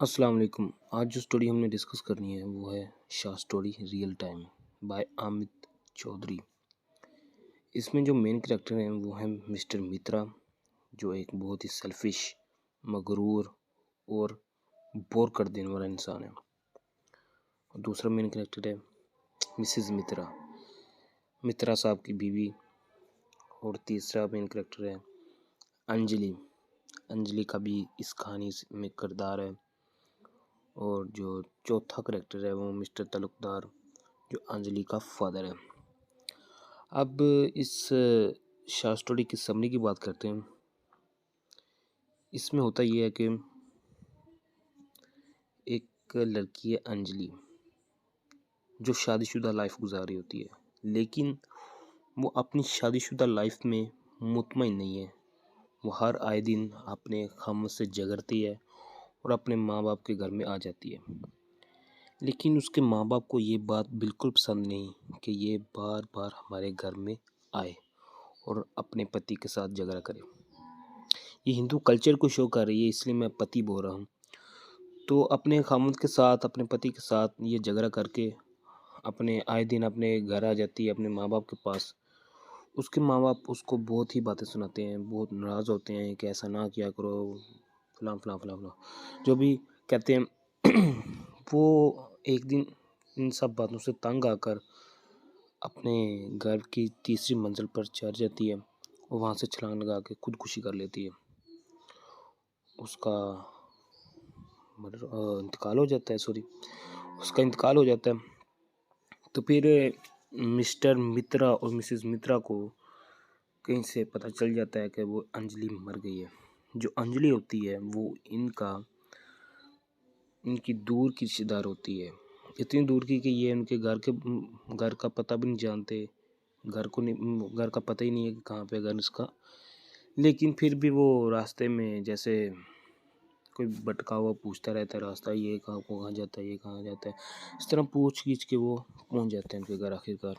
अस्सलाम वालेकुम। आज जो स्टोरी हमने डिस्कस करनी है वो है Shah story real time by Amid Chaudhary. इसमें जो मेन कैरेक्टर हैं वो हैं मिस्टर मित्रा, जो एक बहुत ही सेल्फिश, मगरूर और बोर कर देने वाला इंसान है। और दूसरा मेन कैरेक्टर है मिसेस मित्रा, मित्रा साहब की बीवी। और तीसरा मेन कैरेक्टर है अंजलि, अंजलि का भी इस कहानी में किरदार है। और जो चौथा करेक्टर है वो मिस्टर तालुकदार, जो अंजलि का फादर है। अब इस शाह स्टोरी की समरी की बात करते हैं। इसमें होता ये है कि एक लड़की है अंजलि, जो शादीशुदा लाइफ गुजार रही होती है, लेकिन वो अपनी शादीशुदा लाइफ में मुतमईन नहीं है। वो हर आए दिन अपने खामद से झगड़ती है और अपने माँ बाप के घर में आ जाती है। लेकिन उसके माँ बाप को ये बात बिल्कुल पसंद नहीं कि ये बार बार हमारे घर में आए और अपने पति के साथ झगड़ा करे। ये हिंदू कल्चर को शो कर रही है, इसलिए मैं पति बोल रहा हूँ। तो अपने खामद के साथ, अपने पति के साथ ये झगड़ा करके अपने आए दिन अपने घर आ जाती है, अपने माँ बाप के पास। उसके माँ बाप उसको बहुत ही बातें सुनाते हैं, बहुत नाराज़ होते हैं कि ऐसा ना किया करो, फलां फलां फलां फलां जो भी कहते हैं। वो एक दिन इन सब बातों से तंग आकर अपने घर की तीसरी मंजिल पर चढ़ जाती है और वहाँ से छलांग लगा के खुदकुशी कर लेती है। उसका इंतकाल हो जाता है, उसका इंतकाल हो जाता है। तो फिर मिस्टर मित्रा और मिसेस मित्रा को कहीं से पता चल जाता है कि वो अंजलि मर गई है। जो अंजलि होती है वो इनकी दूर की रिश्तेदार होती है, इतनी दूर की कि ये उनके घर का पता भी नहीं जानते। घर का पता ही नहीं है कि कहाँ पे घर इसका। लेकिन फिर भी वो रास्ते में जैसे कोई भटका हुआ पूछता रहता है रास्ता, ये कहाँ जाता है, ये कहाँ जाता है। इस तरह पूछ खींच के वो पहुँच जाते हैं उनके घर आखिरकार।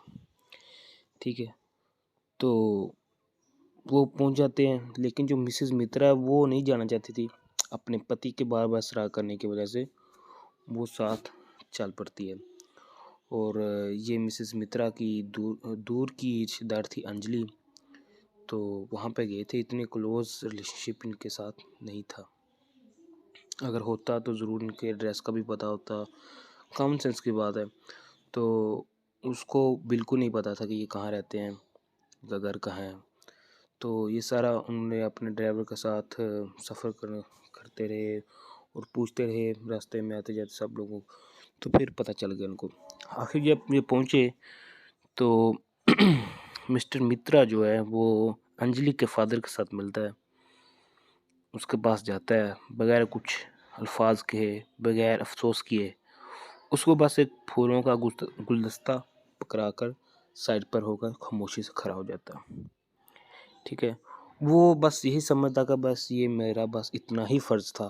ठीक है, तो वो पहुँच जाते हैं, लेकिन जो मिसेस मित्रा है वो नहीं जाना चाहती थी। अपने पति के बार बार सराह करने की वजह से वो साथ चल पड़ती है। और ये मिसेस मित्रा की दूर की रिश्तेदार थी अंजलि, तो वहाँ पे गए थे। इतने क्लोज रिलेशनशिप इनके साथ नहीं था। अगर होता तो ज़रूर इनके एड्रेस का भी पता होता, कॉमन सेंस की बात है। तो उसको बिल्कुल नहीं पता था कि ये कहाँ रहते हैं, इनका घर कहाँ है। तो ये सारा उन्होंने अपने ड्राइवर के साथ सफ़र करते रहे और पूछते रहे रास्ते में आते जाते सब लोगों को। तो फिर पता चल गया उनको। आखिर जब ये पहुँचे तो मिस्टर मित्रा जो है वो अंजलि के फादर के साथ मिलता है, उसके पास जाता है। बगैर कुछ अल्फाज कहे, बगैर अफसोस किए, उसको बस एक फूलों का गुलदस्ता पकड़ा कर साइड पर होकर खामोशी से खड़ा हो जाता है। ठीक है, वो बस यही समझता कि बस ये मेरा बस इतना ही फ़र्ज़ था,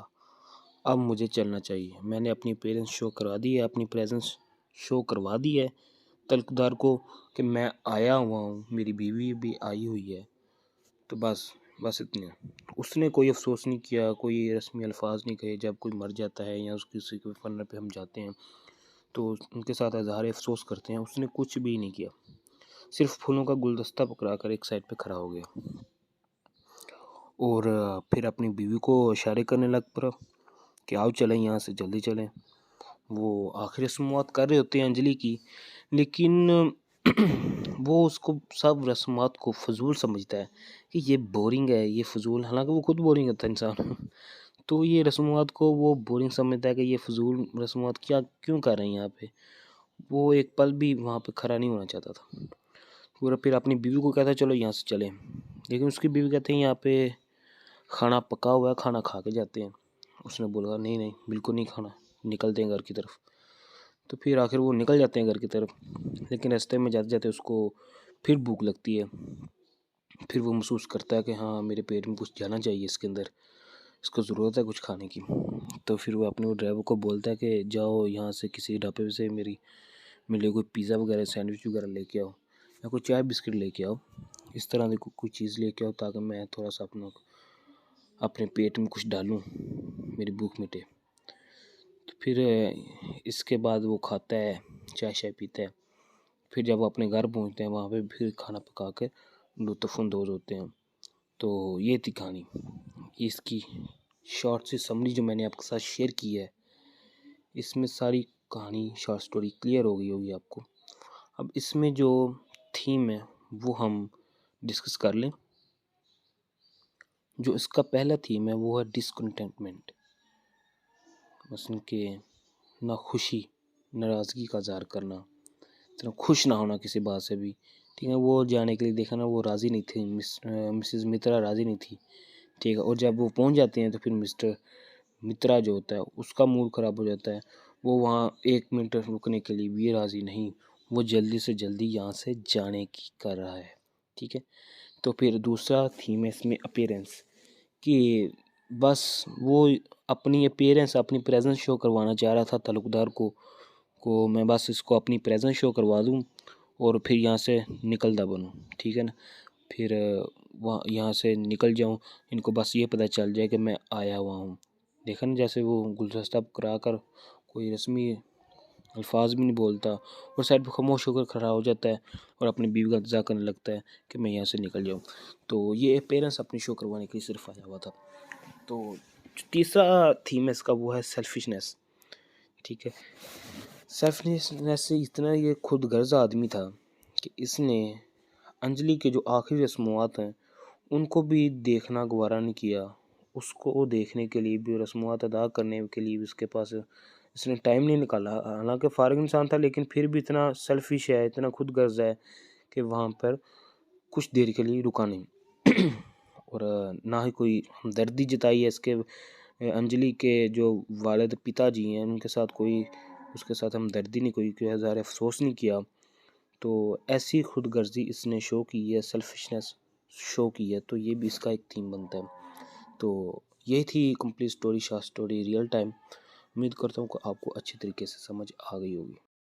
अब मुझे चलना चाहिए। मैंने अपनी पेरेंट्स शो करवा दी है, अपनी प्रेजेंस शो करवा दी है तलकदार को कि मैं आया हुआ हूँ, मेरी बीवी भी आई हुई है। तो बस इतने। उसने कोई अफसोस नहीं किया, कोई रस्मी अल्फाज नहीं कहे। जब कोई मर जाता है या उसकी किसी के फन पे हम जाते हैं तो उनके साथ इजहार अफसोस करते हैं, उसने कुछ भी नहीं किया। सिर्फ फूलों का गुलदस्ता पकड़ा कर एक साइड पे खड़ा हो गया और फिर अपनी बीवी को इशारे करने लग पड़ा कि आओ चलें यहाँ से, जल्दी चलें। वो आखिरी रस्मात कर रहे होते हैं अंजलि की, लेकिन वो उसको सब रस्मात को फजूल समझता है कि ये बोरिंग है, ये फजूल। हालांकि वो खुद बोरिंग होता है इंसान। तो ये रस्मात को वो बोरिंग समझता है कि ये फजूल रस्मात क्यों कर रहे हैं यहाँ पे। वो एक पल भी वहाँ पे खड़ा नहीं होना चाहता था। पूरा फिर अपनी बीवी को कहता है चलो यहाँ से चलें, लेकिन उसकी बीवी कहते हैं यहाँ पे खाना पका हुआ है, खाना खा के जाते हैं। उसने बोला नहीं नहीं बिल्कुल नहीं खाना, निकलते हैं घर की तरफ। तो फिर आखिर वो निकल जाते हैं घर की तरफ, लेकिन रास्ते में जाते जाते उसको फिर भूख लगती है। फिर वो महसूस करता है कि हाँ मेरे पेट में कुछ जाना चाहिए, इसके अंदर इसको ज़रूरत है कुछ खाने की। तो फिर वो अपने ड्राइवर को बोलता है कि जाओ यहाँ से किसी ढाबे से मेरे लिए कोई पिज़्ज़ा वगैरह, सैंडविच वगैरह लेके आओ, या कोई चाय बिस्किट लेके आओ। इस तरह की कोई चीज़ लेके आओ ताकि मैं थोड़ा सा अपने पेट में कुछ डालूँ, मेरी भूख मिटे। फिर इसके बाद वो खाता है, चाय शाय पीता है। फिर जब वो अपने घर पहुंचते हैं वहाँ पे फिर खाना पका कर लुत्फ़अंदोज़ होते हैं। तो ये थी कहानी। इसकी शॉर्ट सी समरी जो मैंने आपके साथ शेयर की है, इसमें सारी कहानी शॉर्ट स्टोरी क्लियर हो गई होगी आपको। अब इसमें जो थीम है वो हम डिस्कस कर लें। जो इसका पहला थीम है वो है डिसकंटेंटमेंट, मसलन कि नाखुशी, नाराज़गी का इज़हार करना, इतना खुश ना होना किसी बात से भी। ठीक है, वो जाने के लिए देखा ना, वो राज़ी नहीं थी, मिसेस मित्रा राज़ी नहीं थी। ठीक है, और जब वो पहुंच जाते हैं तो फिर मिस्टर मित्रा जो होता है उसका मूड ख़राब हो जाता है। वो वहाँ 1 मिनट रुकने के लिए भी राज़ी नहीं, वो जल्दी से जल्दी यहाँ से जाने की कर रहा है। ठीक है, तो फिर दूसरा थीम है इसमें अपीयरेंस, कि बस वो अपनी अपीयरेंस, अपनी प्रेजेंस शो करवाना चाह रहा था ताल्लुकदार को मैं बस इसको अपनी प्रेजेंस शो करवा दूँ और फिर यहाँ से निकलता बनूँ। ठीक है ना, फिर वहाँ यहाँ से निकल जाऊँ, इनको बस ये पता चल जाए कि मैं आया हुआ हूँ। देखा ना, जैसे वो गुलदस्ता करा कर कोई रस्मी अल्फाज भी नहीं बोलता और साइड पे खामोश होकर खड़ा हो जाता है और अपनी बीवी का इंतज़ार करने लगता है कि मैं यहाँ से निकल जाऊँ। तो ये पेरेंट्स अपनी शो करवाने के लिए सिर्फ आया हुआ था। तो जो तीसरा थीम है इसका वो है सेल्फिशनेस। ठीक है, सेल्फिशनेस से इतना ये खुद गर्ज आदमी था कि इसने अंजलि के जो आखिरी रस्मों हैं उनको भी देखना गवारा नहीं किया। उसको देखने के लिए भी, रस्मों अदा करने के लिए भी उसके पास इसने टाइम नहीं निकाला। हालांकि फारिग इंसान था लेकिन फिर भी इतना सेल्फिश है, इतना खुद गर्ज है कि वहाँ पर कुछ देर के लिए रुका नहीं और ना ही कोई हमदर्दी जताई है। इसके अंजलि के जो वालिद पिताजी हैं उनके साथ कोई उसके साथ हमदर्दी नहीं, कोई ज़्यादा अफसोस नहीं किया। तो ऐसी खुदगर्जी इसने शो की है, सेल्फिशनेस शो की है, तो ये भी इसका एक थीम बनता है। तो ये थी complete story, short story real time. उम्मीद करता हूँ कि आपको अच्छी तरीके से समझ आ गई होगी।